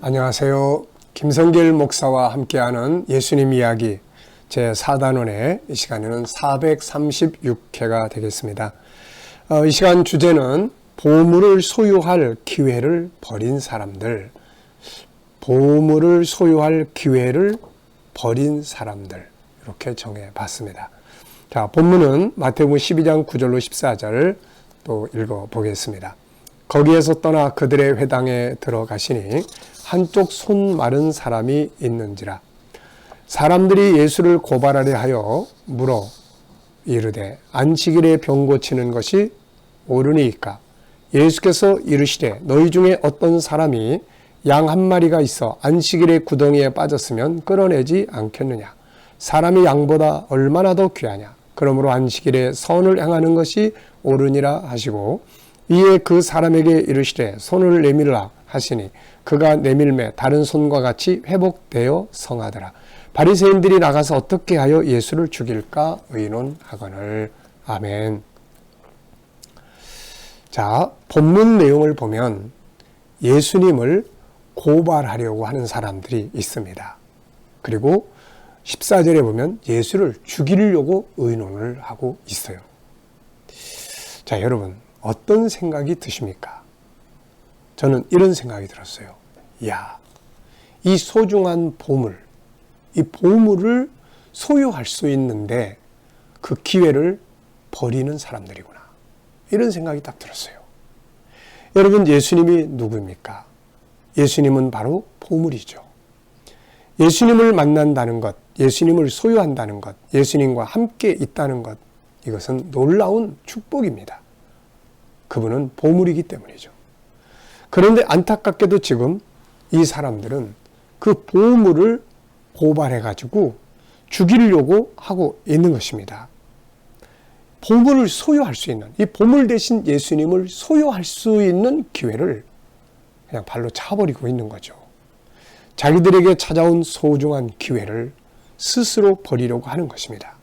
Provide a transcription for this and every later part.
안녕하세요. 김성길 목사와 함께하는 예수님 이야기 제4단원의 이 시간에는 436회가 되겠습니다. 이 시간 주제는 보물을 소유할 기회를 버린 사람들, 보물을 소유할 기회를 버린 사람들, 이렇게 정해봤습니다. 자, 본문은 마태복음 12장 9절로 14절 또 읽어보겠습니다. 거기에서 떠나 그들의 회당에 들어가시니 한쪽 손 마른 사람이 있는지라. 사람들이 예수를 고발하려 하여 물어 이르되 안식일에 병 고치는 것이 옳으니이까? 예수께서 이르시되 너희 중에 어떤 사람이 양 한 마리가 있어 안식일에 구덩이에 빠졌으면 끌어내지 않겠느냐? 사람이 양보다 얼마나 더 귀하냐? 그러므로 안식일에 선을 행하는 것이 옳으니라 하시고 이에 그 사람에게 이르시되 손을 내밀라 하시니 그가 내밀매 다른 손과 같이 회복되어 성하더라. 바리새인들이 나가서 어떻게 하여 예수를 죽일까 의논하거늘. 아멘. 자, 본문 내용을 보면 예수님을 고발하려고 하는 사람들이 있습니다. 그리고 14절에 보면 예수를 죽이려고 의논을 하고 있어요. 자, 여러분 어떤 생각이 드십니까? 저는 이런 생각이 들었어요. 야, 이 소중한 보물, 이 보물을 소유할 수 있는데 그 기회를 버리는 사람들이구나. 이런 생각이 딱 들었어요. 여러분, 예수님이 누구입니까? 예수님은 바로 보물이죠. 예수님을 만난다는 것, 예수님을 소유한다는 것, 예수님과 함께 있다는 것, 이것은 놀라운 축복입니다. 그분은 보물이기 때문이죠. 그런데 안타깝게도 지금 이 사람들은 그 보물을 고발해가지고 죽이려고 하고 있는 것입니다. 보물을 소유할 수 있는, 이 보물 대신 예수님을 소유할 수 있는 기회를 그냥 발로 차버리고 있는 거죠. 자기들에게 찾아온 소중한 기회를 스스로 버리려고 하는 것입니다.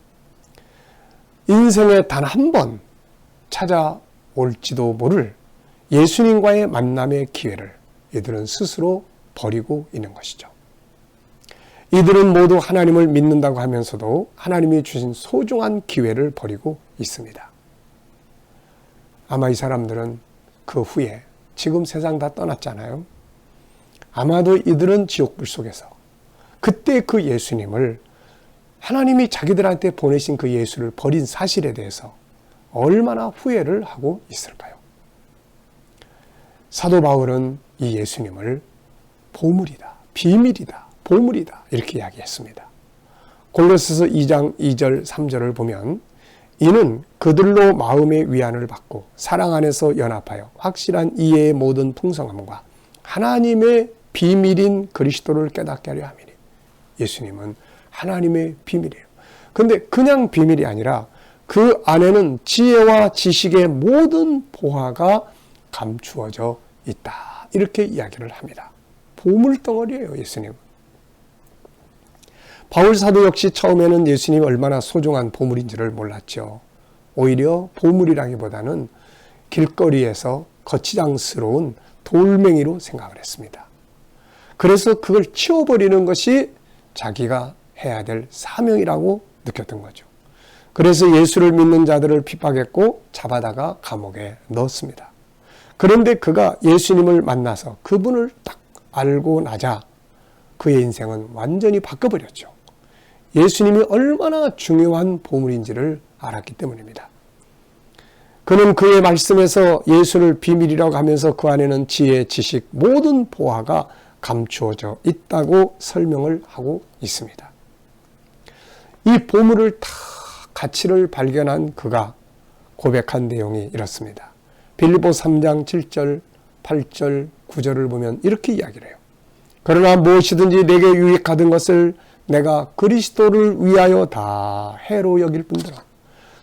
인생에 단 한 번 찾아올지도 모를 예수님과의 만남의 기회를 이들은 스스로 버리고 있는 것이죠. 이들은 모두 하나님을 믿는다고 하면서도 하나님이 주신 소중한 기회를 버리고 있습니다. 아마 이 사람들은 그 후에 지금 세상 다 떠났잖아요. 아마도 이들은 지옥불 속에서 그때 그 예수님을, 하나님이 자기들한테 보내신 그 예수를 버린 사실에 대해서 얼마나 후회를 하고 있을까요? 사도 바울은 이 예수님을 보물이다, 비밀이다, 보물이다 이렇게 이야기했습니다. 골로새서 2장 2절 3절을 보면 이는 그들로 마음의 위안을 받고 사랑 안에서 연합하여 확실한 이해의 모든 풍성함과 하나님의 비밀인 그리스도를 깨닫게 하려 함이니. 예수님은 하나님의 비밀이에요. 근데 그냥 비밀이 아니라 그 안에는 지혜와 지식의 모든 보화가 감추어져 있다. 이렇게 이야기를 합니다. 보물덩어리예요, 예수님. 바울 사도 역시 처음에는 예수님이 얼마나 소중한 보물인지를 몰랐죠. 오히려 보물이라기보다는 길거리에서 거치장스러운 돌멩이로 생각을 했습니다. 그래서 그걸 치워버리는 것이 자기가 해야 될 사명이라고 느꼈던 거죠. 그래서 예수를 믿는 자들을 핍박했고 잡아다가 감옥에 넣었습니다. 그런데 그가 예수님을 만나서 그분을 딱 알고 나자 그의 인생은 완전히 바뀌어버렸죠. 예수님이 얼마나 중요한 보물인지를 알았기 때문입니다. 그는 그의 말씀에서 예수를 비밀이라고 하면서 그 안에는 지혜, 지식, 모든 보화가 감추어져 있다고 설명을 하고 있습니다. 이 보물을 다 가치를 발견한 그가 고백한 내용이 이렇습니다. 빌립보 3장 7절, 8절, 9절을 보면 이렇게 이야기를 해요. 그러나 무엇이든지 내게 유익하던 것을 내가 그리스도를 위하여 다 해로 여길 뿐더러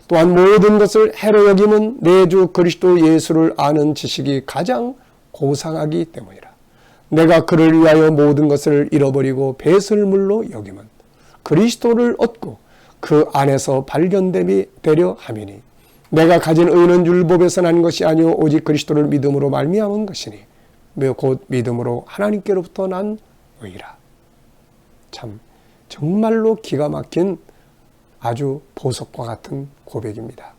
또한 모든 것을 해로 여김은 내 주 그리스도 예수를 아는 지식이 가장 고상하기 때문이라. 내가 그를 위하여 모든 것을 잃어버리고 배설물로 여김은 그리스도를 얻고 그 안에서 발견됨이 되려 함이니 내가 가진 의는 율법에서 난 것이 아니오 오직 그리스도를 믿음으로 말미암은 것이니 곧 믿음으로 하나님께로부터 난 의라. 참 정말로 기가 막힌 아주 보석과 같은 고백입니다.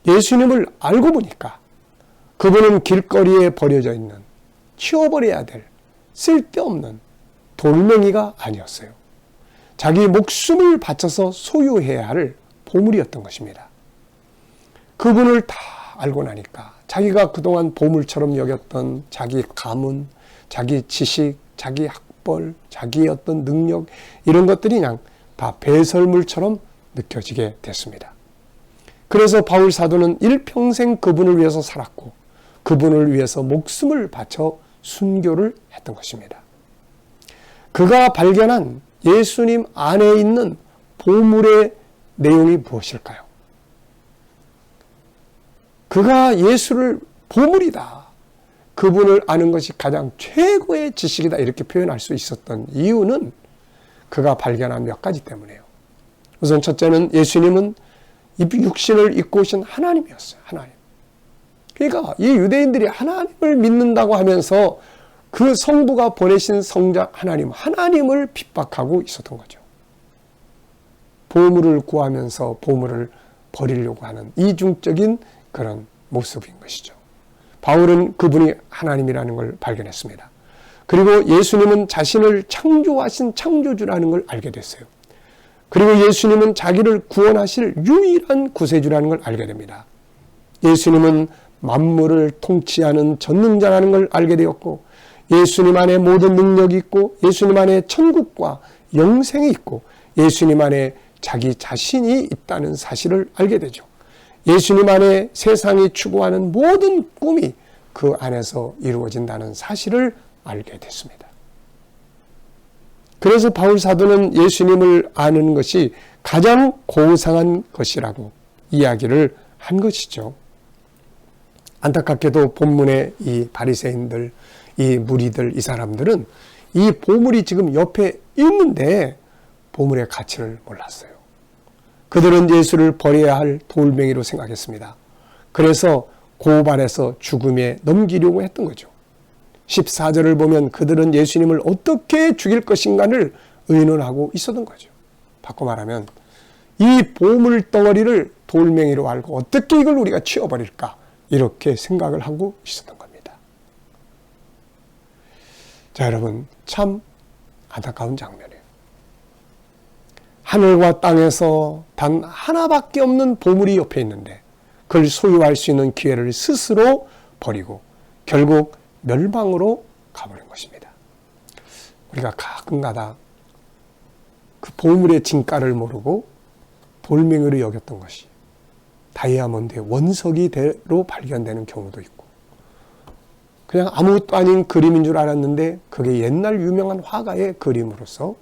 예수님을 알고 보니까 그분은 길거리에 버려져 있는 치워버려야 될 쓸데없는 돌멩이가 아니었어요. 자기 목숨을 바쳐서 소유해야 할 보물이었던 것입니다. 그분을 다 알고 나니까 자기가 그동안 보물처럼 여겼던 자기 가문, 자기 지식, 자기 학벌, 자기의 어떤 능력 이런 것들이 그냥 다 배설물처럼 느껴지게 됐습니다. 그래서 바울 사도는 일평생 그분을 위해서 살았고 그분을 위해서 목숨을 바쳐 순교를 했던 것입니다. 그가 발견한 예수님 안에 있는 보물의 내용이 무엇일까요? 그가 예수를 보물이다. 그분을 아는 것이 가장 최고의 지식이다. 이렇게 표현할 수 있었던 이유는 그가 발견한 몇 가지 때문에요. 우선 첫째는 예수님은 육신을 입고 오신 하나님이었어요. 하나님. 그러니까 이 유대인들이 하나님을 믿는다고 하면서 그 성부가 보내신 성자 하나님을 핍박하고 있었던 거죠. 보물을 구하면서 보물을 버리려고 하는 이중적인 그런 모습인 것이죠. 바울은 그분이 하나님이라는 걸 발견했습니다. 그리고 예수님은 자신을 창조하신 창조주라는 걸 알게 됐어요. 그리고 예수님은 자기를 구원하실 유일한 구세주라는 걸 알게 됩니다. 예수님은 만물을 통치하는 전능자라는 걸 알게 되었고 예수님 안에 모든 능력이 있고 예수님 안에 천국과 영생이 있고 예수님 안에 자기 자신이 있다는 사실을 알게 되죠. 예수님 안에 세상이 추구하는 모든 꿈이 그 안에서 이루어진다는 사실을 알게 됐습니다. 그래서 바울 사도는 예수님을 아는 것이 가장 고상한 것이라고 이야기를 한 것이죠. 안타깝게도 본문의 이 바리새인들, 이 무리들, 이 사람들은 이 보물이 지금 옆에 있는데 보물의 가치를 몰랐어요. 그들은 예수를 버려야 할 돌멩이로 생각했습니다. 그래서 고발해서 죽음에 넘기려고 했던 거죠. 14절을 보면 그들은 예수님을 어떻게 죽일 것인가를 의논하고 있었던 거죠. 바꿔 말하면 이 보물 덩어리를 돌멩이로 알고 어떻게 이걸 우리가 치워버릴까 이렇게 생각을 하고 있었던 겁니다. 자, 여러분 참 안타까운 장면이에요. 하늘과 땅에서 단 하나밖에 없는 보물이 옆에 있는데 그걸 소유할 수 있는 기회를 스스로 버리고 결국 멸망으로 가버린 것입니다. 우리가 가끔가다 그 보물의 진가를 모르고 돌멩이로 여겼던 것이 다이아몬드의 원석이대로 발견되는 경우도 있고 그냥 아무것도 아닌 그림인 줄 알았는데 그게 옛날 유명한 화가의 그림으로서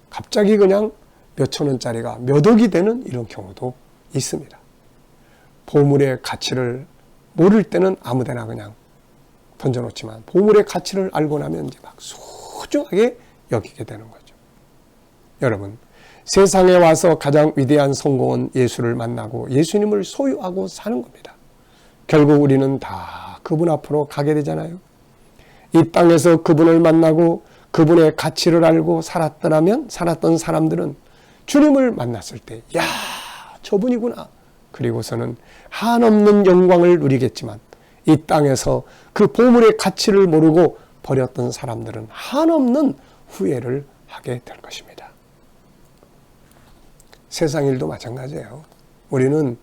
갑자기 그냥 몇천 원짜리가 몇 억이 되는 이런 경우도 있습니다. 보물의 가치를 모를 때는 아무데나 그냥 던져놓지만 보물의 가치를 알고 나면 이제 막 소중하게 여기게 되는 거죠. 여러분, 세상에 와서 가장 위대한 성공은 예수를 만나고 예수님을 소유하고 사는 겁니다. 결국 우리는 다 그분 앞으로 가게 되잖아요. 이 땅에서 그분을 만나고 그분의 가치를 알고 살았던 사람들은 주님을 만났을 때, 야, 저분이구나. 그리고서는 한없는 영광을 누리겠지만 이 땅에서 그 보물의 가치를 모르고 버렸던 사람들은 한없는 후회를 하게 될 것입니다. 세상 일도 마찬가지예요. 우리는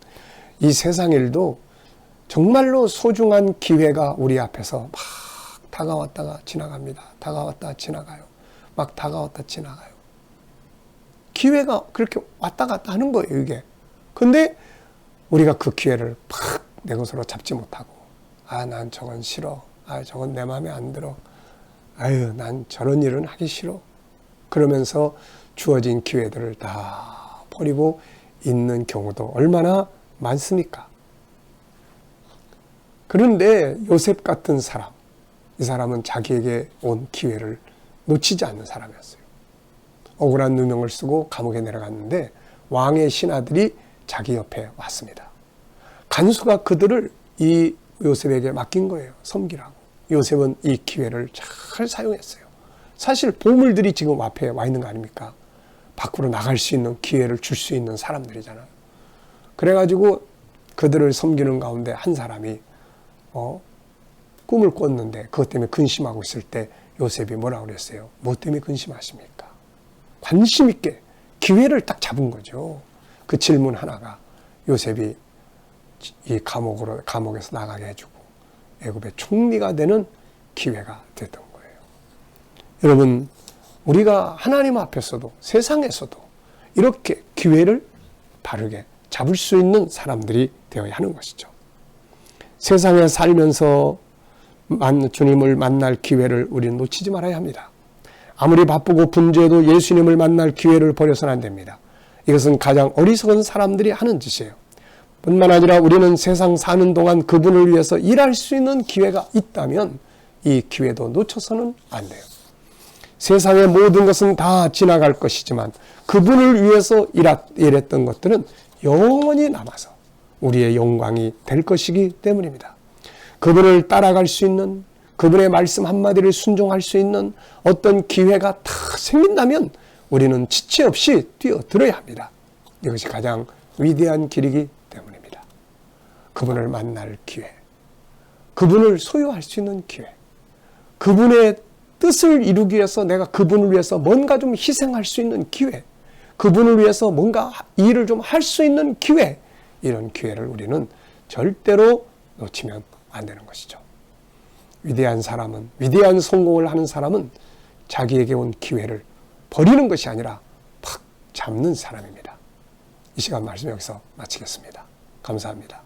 이 세상 일도 정말로 소중한 기회가 우리 앞에서 막 다가왔다가 지나갑니다. 다가왔다 지나가요. 막 다가왔다 지나가요. 기회가 그렇게 왔다 갔다 하는 거예요, 이게. 근데 우리가 그 기회를 팍 내 것으로 잡지 못하고, 아, 난 저건 싫어. 아, 저건 내 마음에 안 들어. 아유, 난 저런 일은 하기 싫어. 그러면서 주어진 기회들을 다 버리고 있는 경우도 얼마나 많습니까? 그런데 요셉 같은 사람, 이 사람은 자기에게 온 기회를 놓치지 않는 사람이었어요. 억울한 누명을 쓰고 감옥에 내려갔는데 왕의 신하들이 자기 옆에 왔습니다. 간수가 그들을 이 요셉에게 맡긴 거예요. 섬기라고. 요셉은 이 기회를 잘 사용했어요. 사실 보물들이 지금 앞에 와 있는 거 아닙니까? 밖으로 나갈 수 있는 기회를 줄 수 있는 사람들이잖아요. 그래가지고 그들을 섬기는 가운데 한 사람이 꿈을 꿨는데 그것 때문에 근심하고 있을 때 요셉이 뭐라고 그랬어요? 뭐 때문에 근심하십니까? 관심 있게 기회를 딱 잡은 거죠. 그 질문 하나가 요셉이 이 감옥에서 나가게 해주고 애굽의 총리가 되는 기회가 됐던 거예요. 여러분, 우리가 하나님 앞에서도 세상에서도 이렇게 기회를 바르게 잡을 수 있는 사람들이 되어야 하는 것이죠. 세상에 살면서 주님을 만날 기회를 우리는 놓치지 말아야 합니다. 아무리 바쁘고 분주해도 예수님을 만날 기회를 버려서는 안 됩니다. 이것은 가장 어리석은 사람들이 하는 짓이에요. 뿐만 아니라 우리는 세상 사는 동안 그분을 위해서 일할 수 있는 기회가 있다면 이 기회도 놓쳐서는 안 돼요. 세상의 모든 것은 다 지나갈 것이지만 그분을 위해서 일했던 것들은 영원히 남아서 우리의 영광이 될 것이기 때문입니다. 그분을 따라갈 수 있는, 그분의 말씀 한마디를 순종할 수 있는 어떤 기회가 다 생긴다면 우리는 지체 없이 뛰어들어야 합니다. 이것이 가장 위대한 길이기 때문입니다. 그분을 만날 기회, 그분을 소유할 수 있는 기회, 그분의 뜻을 이루기 위해서 내가 그분을 위해서 뭔가 좀 희생할 수 있는 기회, 그분을 위해서 뭔가 일을 좀 할 수 있는 기회, 이런 기회를 우리는 절대로 놓치면 안 되는 것이죠. 위대한 사람은, 위대한 성공을 하는 사람은 자기에게 온 기회를 버리는 것이 아니라 팍 잡는 사람입니다. 이 시간 말씀 여기서 마치겠습니다. 감사합니다.